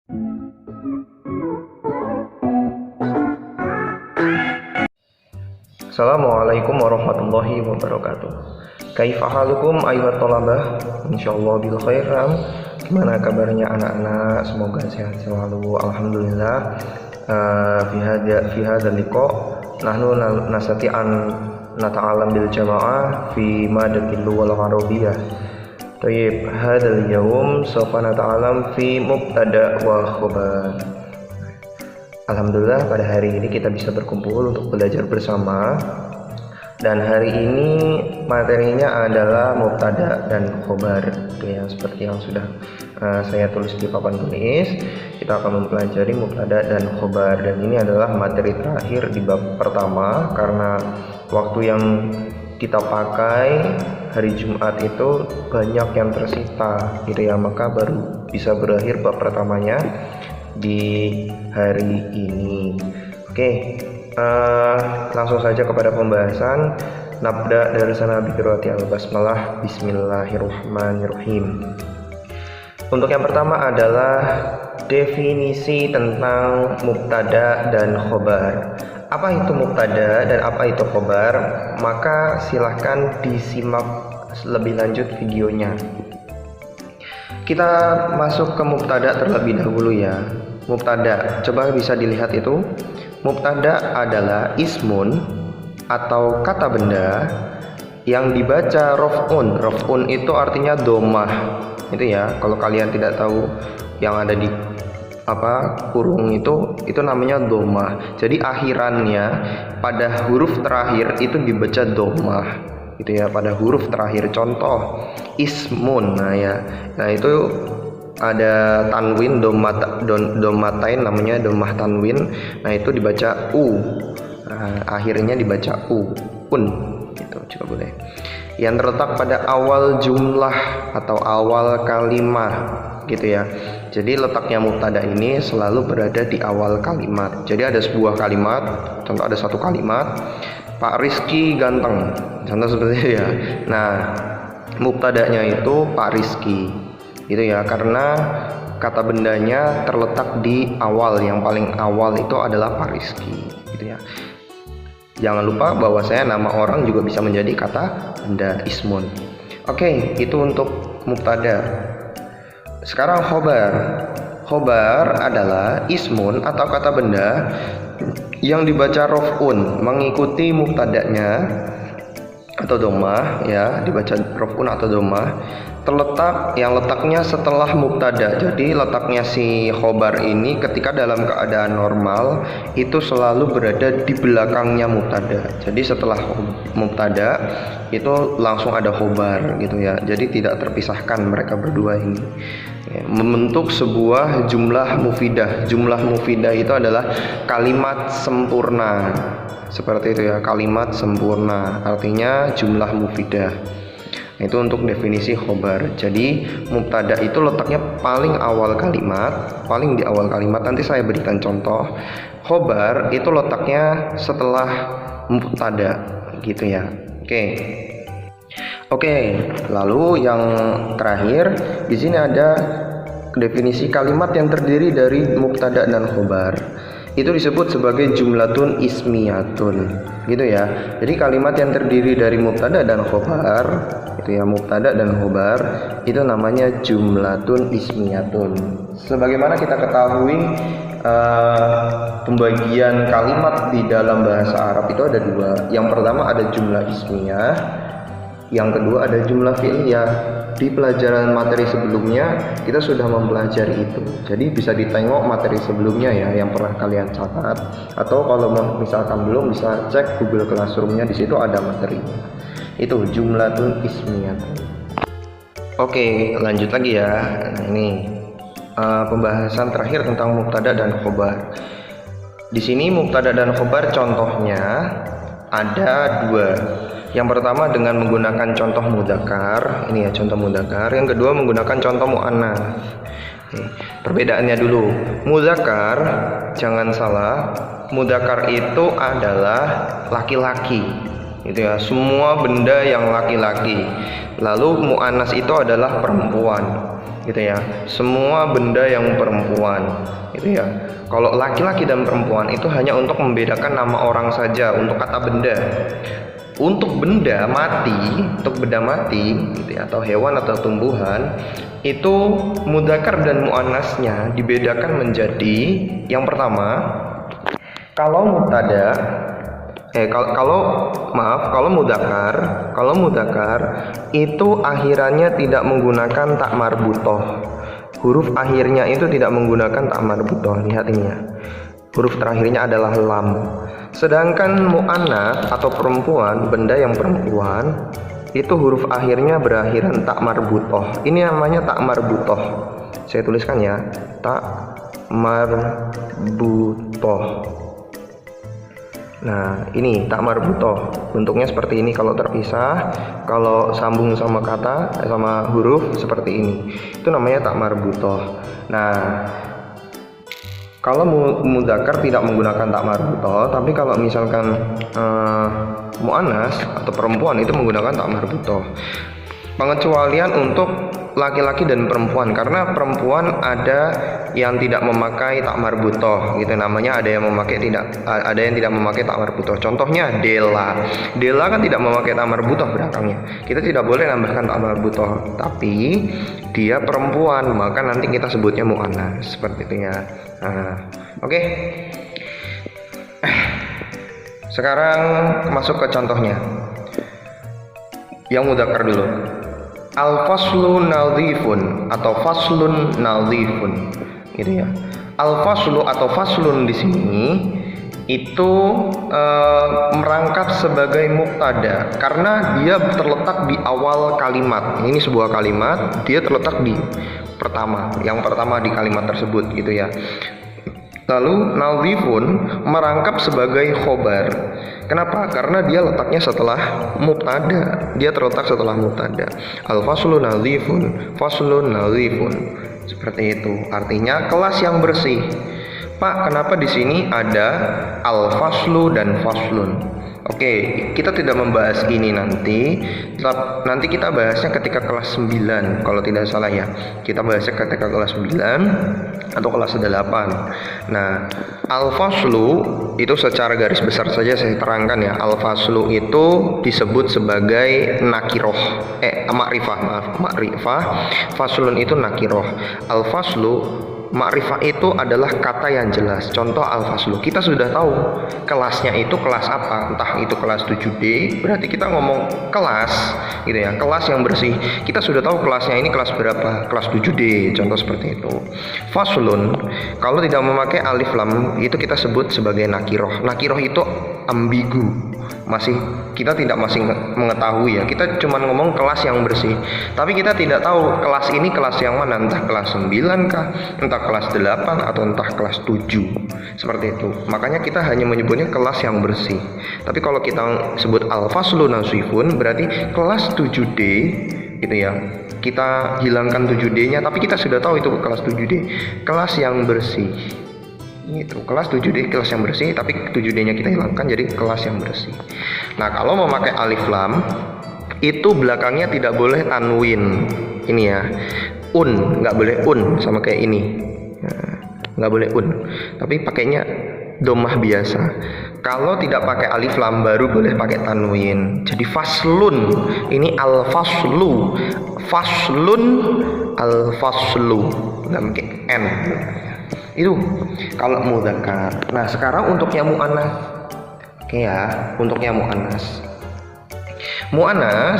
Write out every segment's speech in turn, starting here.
Assalamualaikum warahmatullahi wabarakatuh. Kaifa halukum ayyuhat thalabah? Insyaallah bil khair. Gimana kabarnya anak-anak? Semoga sehat selalu. Alhamdulillah. Fi hadzal liqa nahnu nastati an nata'allam bil jamaah fi madatil lughal arabiyyah. Tayyib, hadzal yawm sawfa nata'allam fi mubtada wa khabar. Alhamdulillah pada hari ini kita bisa berkumpul untuk belajar bersama. Dan hari ini materinya adalah mubtada dan khobar, itu ya, seperti yang sudah saya tulis di papan tulis. Kita akan mempelajari mubtada dan khobar, dan ini adalah materi terakhir di bab pertama karena waktu yang kita pakai hari Jumat itu banyak yang tersita, gitu ya, maka baru bisa berakhir bab pertamanya di hari ini. Oke, langsung saja kepada pembahasan. Nabda dari sana biqiraati al-basmalah. Bismillahirrahmanirrahim. Untuk yang pertama adalah definisi tentang mubtada dan khobar. Apa itu mubtada dan apa itu khobar? Maka silahkan disimak lebih lanjut videonya. Kita masuk ke mubtada terlebih dahulu ya. Mubtada, coba bisa dilihat itu. Mubtada adalah ismun atau kata benda yang dibaca raf'un. Raf'un itu artinya domah. Itu ya, kalau kalian tidak tahu yang ada di kurung itu namanya domah. Jadi akhirannya pada huruf terakhir itu dibaca domah. Gitu ya, pada huruf terakhir. Contoh ismun, nah itu ada tanwin domatain, namanya domah tanwin. Nah itu dibaca u, akhirnya dibaca un, gitu juga boleh. Yang terletak pada awal jumlah atau awal kalimat, gitu ya. Jadi letaknya mubtada ini selalu berada di awal kalimat. Jadi ada sebuah kalimat, contoh ada satu kalimat, Pak Rizky ganteng, contoh seperti itu ya. Nah, mubtadanya itu Pak Rizky, gitu ya, karena kata bendanya terletak di awal. Yang paling awal itu adalah Pak Rizky, gitu ya. Jangan lupa bahwa saya nama orang juga bisa menjadi kata benda ismun. Oke, itu untuk mubtada. Sekarang khobar. Khobar adalah ismun atau kata benda yang dibaca raf'un, mengikuti mubtadanya atau domah ya, dibaca raf'un atau domah, letaknya setelah mubtada. Jadi letaknya si khobar ini ketika dalam keadaan normal itu selalu berada di belakangnya mubtada. Jadi setelah mubtada itu langsung ada khobar, gitu ya. Jadi tidak terpisahkan mereka berdua ini ya, membentuk sebuah jumlah mufidah. Jumlah mufidah itu adalah kalimat sempurna, seperti itu ya, kalimat sempurna artinya jumlah mufidah. Itu untuk definisi khobar. Jadi mubtada itu letaknya paling awal kalimat, paling di awal kalimat. Nanti saya berikan contoh. Khobar itu letaknya setelah mubtada, gitu ya. Oke, lalu yang terakhir di sini ada definisi kalimat yang terdiri dari mubtada dan khobar. Itu disebut sebagai jumlatun ismiyatun, gitu ya. Jadi kalimat yang terdiri dari mubtada dan khobar, itu ya, mubtada dan khobar itu namanya jumlatun ismiyatun. Sebagaimana kita ketahui, pembagian kalimat di dalam bahasa Arab itu ada dua. Yang pertama ada jumlah ismiyah, yang kedua ada jumlah fi'liyah. Di pelajaran materi sebelumnya kita sudah mempelajari itu. Jadi bisa ditengok materi sebelumnya ya yang pernah kalian catat, atau kalau misalkan belum bisa cek Google Classroom-nya, di situ ada materinya. Itu jumlatun ismiyatun. Oke, lanjut lagi ya. Nah, ini pembahasan terakhir tentang mubtada dan khobar. Di sini mubtada dan khobar contohnya ada dua. Yang pertama dengan menggunakan contoh mudzakkar, ini ya contoh mudzakkar. Yang kedua menggunakan contoh muannats. Perbedaannya dulu. Mudzakkar, jangan salah, mudzakkar itu adalah laki-laki, gitu ya, semua benda yang laki-laki. Lalu muannats itu adalah perempuan, gitu ya. Semua benda yang perempuan, gitu ya. Kalau laki-laki dan perempuan itu hanya untuk membedakan nama orang saja untuk kata benda. Untuk benda mati, gitu ya, atau hewan atau tumbuhan, itu mudzakkar dan muannasnya dibedakan menjadi yang pertama, kalau mubtada kalau mudzakkar itu akhirannya tidak menggunakan tak marbutoh. Huruf akhirnya itu tidak menggunakan tak marbutoh. Lihat ini ya. Huruf terakhirnya adalah lam. Sedangkan mu'annas atau perempuan, benda yang perempuan, itu huruf akhirnya berakhiran tak marbutoh. Ini namanya tak marbutoh. Saya tuliskan ya, tak marbutoh. Nah, ini tak marbutoh. Bentuknya seperti ini kalau terpisah, kalau sambung sama kata, sama huruf seperti ini. Itu namanya tak marbutoh. Nah, kalau mudzakkar tidak menggunakan tak marbutoh, tapi kalau misalkan muannas atau perempuan itu menggunakan tak marbutoh. Pengecualian untuk laki-laki dan perempuan, karena perempuan ada yang tidak memakai tak marbutoh, gitu namanya. Ada yang tidak memakai tak marbutoh. Contohnya Della kan tidak memakai tak marbutoh belakangnya. Kita tidak boleh nambahkan tak marbutoh, tapi dia perempuan, maka nanti kita sebutnya muannas seperti itu ya. Oke. Sekarang masuk ke contohnya. Yang mudzakkar dulu. Al-faslu nadhifun atau faslun nadhifun, gitu ya. Al-faslu atau faslun di sini itu merangkap sebagai mubtada karena dia terletak di awal kalimat. Ini sebuah kalimat, dia terletak di yang pertama di kalimat tersebut, gitu ya. Lalu nadhifun merangkap sebagai khobar. Kenapa? Karena dia letaknya setelah mubtada. Dia terletak setelah mubtada. Al-faslu nadhifun, faslun nadhifun. Seperti itu. Artinya kelas yang bersih. Pak, kenapa di sini ada al-faslu dan faslun? Oke, kita tidak membahas ini nanti. Nanti kita bahasnya ketika kelas 9 kalau tidak salah ya. Kita bahasnya ketika kelas 9 atau kelas 8. Nah, al-faslu itu secara garis besar saja saya terangkan ya. Al-faslu itu disebut sebagai nakiroh. Makrifah. Faslun itu nakiroh. Al-faslu makrifah itu adalah kata yang jelas. Contoh al-faslu, kita sudah tahu kelasnya itu kelas apa. Entah itu kelas 7D, berarti kita ngomong kelas, gitu ya, kelas yang bersih. Kita sudah tahu kelasnya ini kelas berapa, kelas 7D, contoh seperti itu. Faslun, kalau tidak memakai alif lam, itu kita sebut sebagai nakiroh. Nakiroh itu ambigu, kita tidak masih mengetahui ya. Kita cuma ngomong kelas yang bersih, tapi kita tidak tahu kelas ini kelas yang mana, entah kelas 9 kah, entah kelas 8 atau entah kelas 7. Seperti itu. Makanya kita hanya menyebutnya kelas yang bersih. Tapi kalau kita sebut al-faslu nasifun, berarti kelas 7D, gitu ya. Kita hilangkan 7D-nya, tapi kita sudah tahu itu kelas 7D, kelas yang bersih. Itu kelas 7D, kelas yang bersih, tapi 7D-nya kita hilangkan jadi kelas yang bersih. Nah, kalau memakai alif lam itu belakangnya tidak boleh tanwin. Ini ya, nggak boleh sama kayak ini. Nah, nggak boleh tapi pakainya domah biasa. Kalau tidak pakai alif lam baru boleh pakai tanwin. Jadi faslun, ini al-faslu, faslun, al-faslu, nggak pakai n. Itu kalau mudzakkar. Nah, sekarang untuk yang muannas. Oke ya, untuk yang muannas. Muannas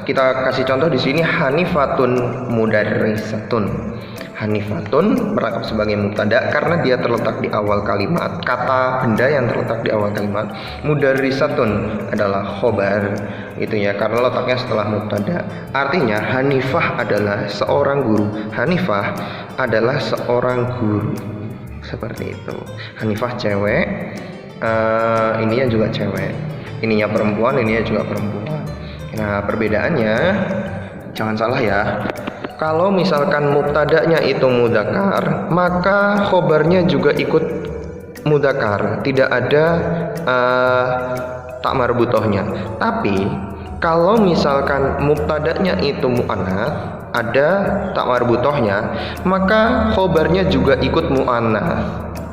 kita kasih contoh di sini hanifatun mudarrisatun. Hanifatun merangkap sebagai mubtada karena dia terletak di awal kalimat. Kata benda yang terletak di awal kalimat. Mudarrisatun adalah khobar, itu ya, karena letaknya setelah mubtada. Artinya Hanifah adalah seorang guru. Hanifah adalah seorang guru. Seperti itu. Hanifah cewek, ininya juga cewek. Ininya perempuan, ininya juga perempuan. Nah, perbedaannya jangan salah ya. Kalau misalkan mubtadanya itu mudzakkar, maka khobarnya juga ikut mudzakkar, tidak ada tak marbutohnya. Tapi Kalau misalkan mubtada'nya itu muannats, ada tak marbutohnya, maka khobarnya juga ikut muannats.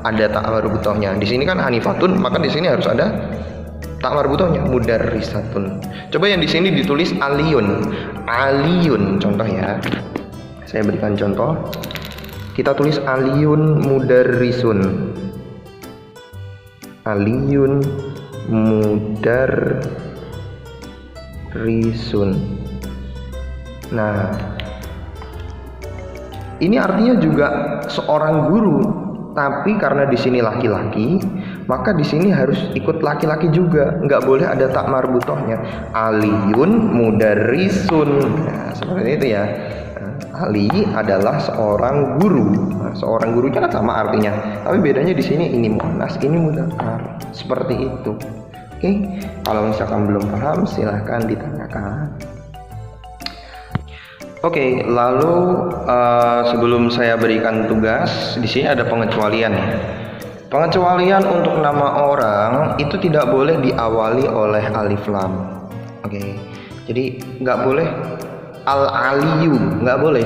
Ada tak marbutohnya. Di sini kan hanifatun, maka di sini harus ada tak marbutohnya, mudarrisatun. Coba yang di sini ditulis aliyun. Aliyun contoh ya. Saya berikan contoh. Kita tulis aliyun mudarrisun. Aliyun mudarrisun. Nah, ini artinya juga seorang guru, tapi karena di sini laki-laki, maka di sini harus ikut laki-laki juga, nggak boleh ada tak marbutohnya. Aliyun mudarrisun. Nah, seperti itu ya. Ali adalah seorang guru. Nah, seorang gurunya kan sama artinya, tapi bedanya di sini ini muannas, ini mudzakkar. Seperti itu. Oke, kalau misalkan belum paham silahkan ditanyakan. Oke, lalu sebelum saya berikan tugas, di sini ada pengecualian ya. Pengecualian untuk nama orang itu tidak boleh diawali oleh alif lam. Oke, jadi nggak boleh al-aliyu, nggak boleh.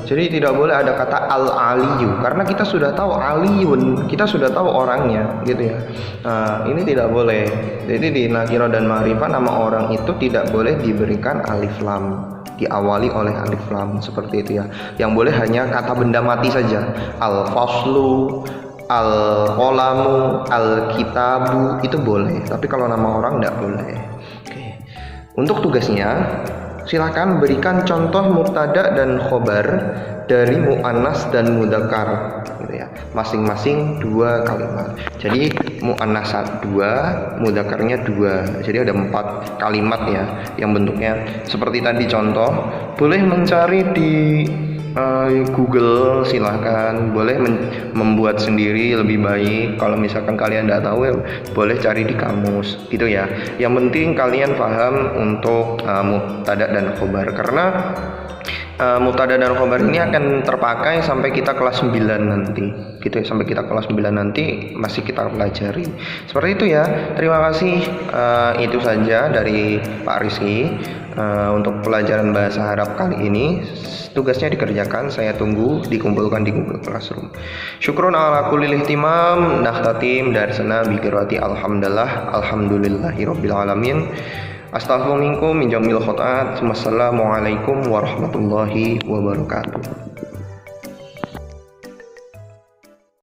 Jadi tidak boleh ada kata al-aliyu, karena kita sudah tahu aliyun, kita sudah tahu orangnya, gitu ya. Nah, ini tidak boleh. Jadi di nakirah dan ma'rifah nama orang itu tidak boleh diberikan alif lam, diawali oleh alif lam, seperti itu ya. Yang boleh hanya kata benda mati saja. Al-faslu, al-qalamu, al-kitabu itu boleh, tapi kalau nama orang tidak boleh. Oke. Untuk tugasnya, silakan berikan contoh mubtada dan khobar dari muannas dan mudzakkar, gitu ya. Masing-masing 2 kalimat. Jadi muannas 2, mudzakarnya 2. Jadi ada 4 kalimat ya, yang bentuknya seperti tadi contoh. Boleh mencari di Google, silahkan. Boleh membuat sendiri lebih baik. Kalau misalkan kalian tidak tahu ya boleh cari di kamus, gitu ya. Yang penting kalian paham untuk mubtada dan khobar, karena mubtada dan khobar ini akan terpakai sampai kita kelas 9 nanti, gitu ya. Sampai kita kelas 9 nanti masih kita pelajari. Seperti itu ya. Terima kasih. Itu saja dari Pak Rizky untuk pelajaran bahasa Arab kali ini. Tugasnya dikerjakan, saya tunggu dikumpulkan di Google Classroom. Syukrun ala kulli ihtimam. Nakhtatim darsana bi qiraati alhamdulillah, alhamdulillahirabbil alamin. Astaghfirullahaladzim min jamil khotaat. Wassalamualaikum warahmatullahi wabarakatuh.